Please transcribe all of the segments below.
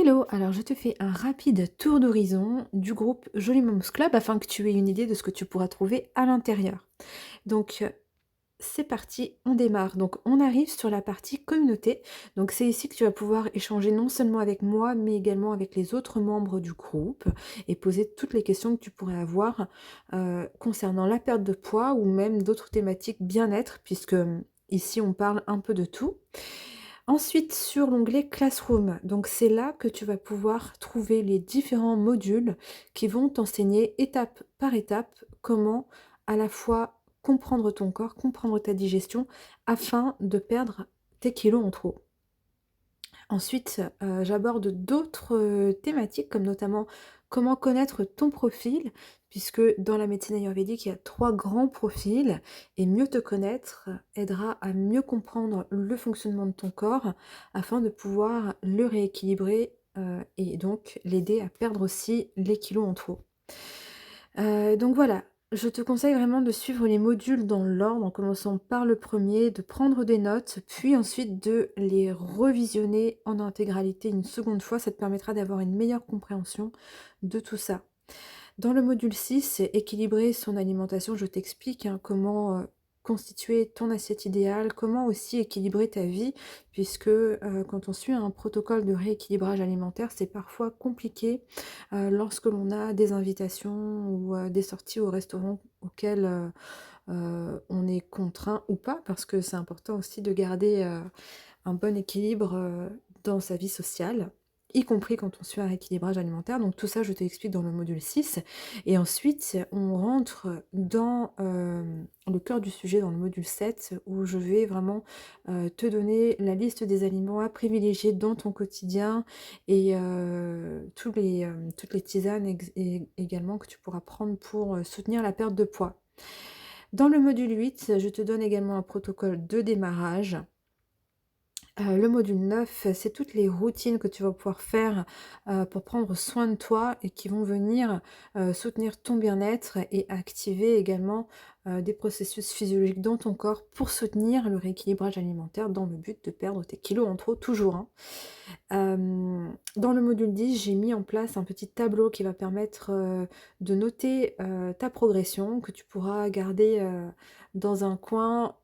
Hello, alors je te fais un rapide tour d'horizon du groupe Joli Moms Club afin que tu aies une idée de ce que tu pourras trouver à l'intérieur. Donc c'est parti, on démarre. Donc on arrive sur la partie communauté. Donc c'est ici que tu vas pouvoir échanger non seulement avec moi, mais également avec les autres membres du groupe et poser toutes les questions que tu pourrais avoir concernant la perte de poids ou même d'autres thématiques bien-être, puisque ici on parle un peu de tout. Ensuite, sur l'onglet Classroom, donc c'est là que tu vas pouvoir trouver les différents modules qui vont t'enseigner étape par étape comment à la fois comprendre ton corps, comprendre ta digestion afin de perdre tes kilos en trop. Ensuite, j'aborde d'autres, thématiques comme notamment comment connaître ton profil, puisque dans la médecine ayurvédique, il y a 3 grands profils et mieux te connaître aidera à mieux comprendre le fonctionnement de ton corps afin de pouvoir le rééquilibrer, et donc l'aider à perdre aussi les kilos en trop. Donc voilà, je te conseille vraiment de suivre les modules dans l'ordre, en commençant par le premier, de prendre des notes, puis ensuite de les revisionner en intégralité une seconde fois. Ça te permettra d'avoir une meilleure compréhension de tout ça. Dans le module 6, équilibrer son alimentation, je t'explique, hein, comment, constituer ton assiette idéale, comment aussi équilibrer ta vie puisque, quand on suit un protocole de rééquilibrage alimentaire, c'est parfois compliqué, lorsque l'on a des invitations ou, des sorties au restaurant auxquelles, on est contraint ou pas parce que c'est important aussi de garder, un bon équilibre, dans sa vie sociale, y compris quand on suit un rééquilibrage alimentaire. Donc tout ça, je t'explique dans le module 6 et ensuite on rentre dans, le cœur du sujet dans le module 7 où je vais vraiment, te donner la liste des aliments à privilégier dans ton quotidien et toutes les tisanes également que tu pourras prendre pour, soutenir la perte de poids. Dans le module 8, je te donne également un protocole de démarrage. Le module 9, c'est toutes les routines que tu vas pouvoir faire, pour prendre soin de toi et qui vont venir, soutenir ton bien-être et activer également, des processus physiologiques dans ton corps pour soutenir le rééquilibrage alimentaire dans le but de perdre tes kilos en trop toujours, hein. Dans le module 10, j'ai mis en place un petit tableau qui va permettre, de noter, ta progression que tu pourras garder, dans un coin,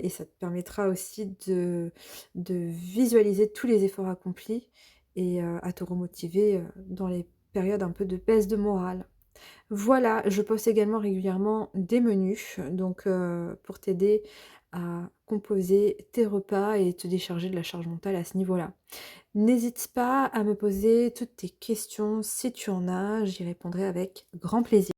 et ça te permettra aussi de visualiser tous les efforts accomplis et à te remotiver, dans les périodes un peu de baisse de morale. Voilà, je poste également régulièrement des menus, donc pour t'aider à composer tes repas et te décharger de la charge mentale à ce niveau-là. N'hésite pas à me poser toutes tes questions si tu en as, j'y répondrai avec grand plaisir.